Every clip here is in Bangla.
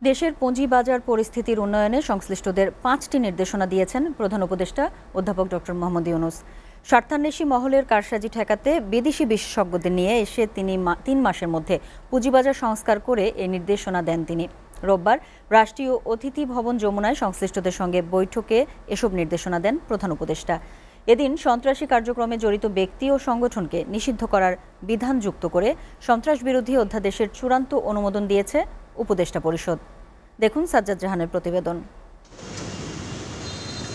দেশের পুঁজিবাজার পরিস্থিতির উন্নয়নে সংশ্লিষ্টদের ৫টি নির্দেশনা দিয়েছেন প্রধান উপদেষ্টা অধ্যাপক ডক্টর মোহাম্মদ ইউনূস। স্বার্থান্বেষী মহলের কারসাজি ঠেকাতে বিদেশি বিশেষজ্ঞদের নিয়ে এসে তিনি ৩ মাসের মধ্যে পুঁজিবাজার সংস্কার করে এই নির্দেশনা দেন তিনি। রোববার রাষ্ট্রীয় অতিথি ভবন যমুনায় সংশ্লিষ্টদের সঙ্গে বৈঠকে এসব নির্দেশনা দেন প্রধান উপদেষ্টা। এদিন সন্ত্রাসী কার্যক্রমে জড়িত ব্যক্তি ও সংগঠনকে নিষিদ্ধ করার বিধান যুক্ত করে সন্ত্রাসবিরোধী অধ্যাদেশের চূড়ান্ত অনুমোদন দিয়েছে উপদেষ্টা পরিষদ। দেখুন সাজ্জাদ জাহানের প্রতিবেদন।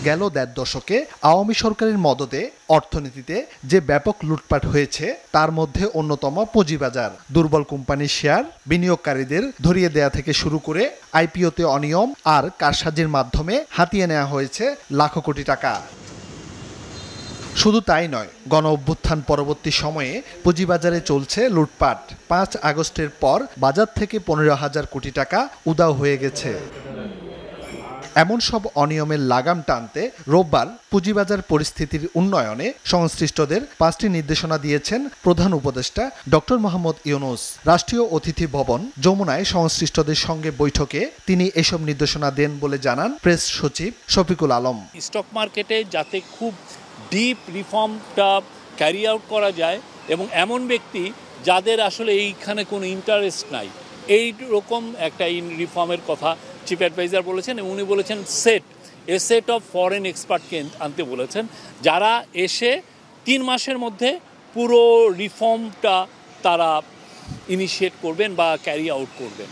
গেল ১.৫ দশকে আওয়ামী সরকারের মদদে অর্থনীতিতে যে ব্যাপক লুটপাট হয়েছে তার মধ্যে অন্যতম পুঁজিবাজার। দুর্বল কোম্পানির শেয়ার বিনিয়োগকারীদের ধরিয়ে দেয়া থেকে শুরু করে আইপিওতে অনিয়ম আর কারসাজির মাধ্যমে হাতিয়ে নেওয়া হয়েছে লাখো কোটি টাকা। শুধু তাই নয়, গণ অভ্যুত্থান পরবর্তী সময়ে পুঁজিবাজারে চলছে লুটপাট। ৫ আগস্টের পর বাজার থেকে ১৫,০০০ কোটি টাকা উধাও হয়ে গেছে। এমন সব অনিয়মের লাগাম টানতে রোববার পুঁজিবাজার পরিস্থিতির উন্নয়নে সংশ্লিষ্টদের ৫টি নির্দেশনা দিয়েছেন প্রধান উপদেষ্টা ডক্টর মোহাম্মদ ইউনূস। রাষ্ট্রীয় অতিথি ভবন যমুনায় সংশ্লিষ্টদের সঙ্গে বৈঠকে তিনি এসব নির্দেশনা দেন বলে জানান প্রেস সচিব শফিকুল আলম। স্টক মার্কেটে যাতে খুব ডিপ রিফর্মটা ক্যারি আউট করা যায় এবং এমন ব্যক্তি যাদের আসলে এইখানে কোনো ইন্টারেস্ট নাই, এই রকম একটা রিফর্মের কথা চিফ অ্যাডভাইজার বলেছেন এবং উনি বলেছেন সেট অফ ফরেন এক্সপার্টকে আনতে বলেছেন, যারা এসে ৩ মাসের মধ্যে পুরো রিফর্মটা তারা ইনিশিয়েট করবেন বা ক্যারি আউট করবেন।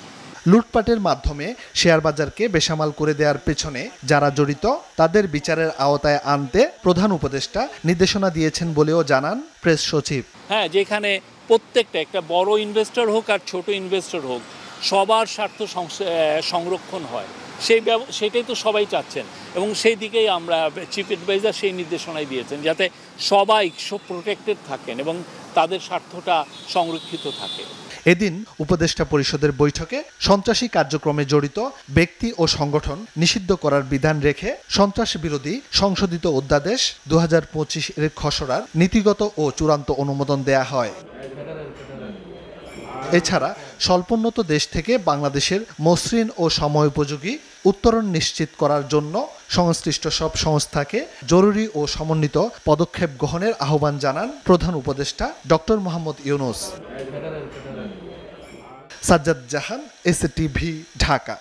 লুটপাটের মাধ্যমে শেয়ার বাজারকে বেসামাল করে দেওয়ার পেছনে যারা জড়িত তাদের বিচারের আওতায় আনতে প্রধান উপদেষ্টা নির্দেশনা দিয়েছেন বলেও জানান প্রেস সচিব। হ্যাঁ, যেখানে প্রত্যেকটা একটা বড় ইনভেস্টর হোক আর ছোট ইনভেস্টর হোক, সবার স্বার্থ সংরক্ষণ হয়, সেটাই তো সবাই চাচ্ছেন এবং সেই দিকেই আমরা চিফ অ্যাডভাইজার সেই নির্দেশনাই দিয়েছেন যাতে সবাই প্রোটেক্টেড থাকেন এবং তাদের স্বার্থটা সংরক্ষিত থাকে। এদিন উপদেষ্টা পরিষদের বৈঠকে সন্ত্রাসী কার্যক্রমে জড়িত ব্যক্তি ও সংগঠন নিষিদ্ধ করার বিধান রেখে সন্ত্রাস বিরোধী সংশোধিত অধ্যাদেশ ২০২৫ এর খসড়ার নীতিগত ও চূড়ান্ত অনুমোদন দেয়া হয়। এছাড়া স্বল্পোন্নত দেশ থেকে বাংলাদেশের মসৃণ ও সময়োপযোগী উত্তরণ নিশ্চিত করার জন্য সংশ্লিষ্ট সব সংস্থাকে জরুরি ও সমন্বিত পদক্ষেপ গ্রহণের আহ্বান জানান প্রধান উপদেষ্টা ডক্টর মোহাম্মদ ইউনূস। সাজ্জাদ জাহান, এসএটিভি, ঢাকা।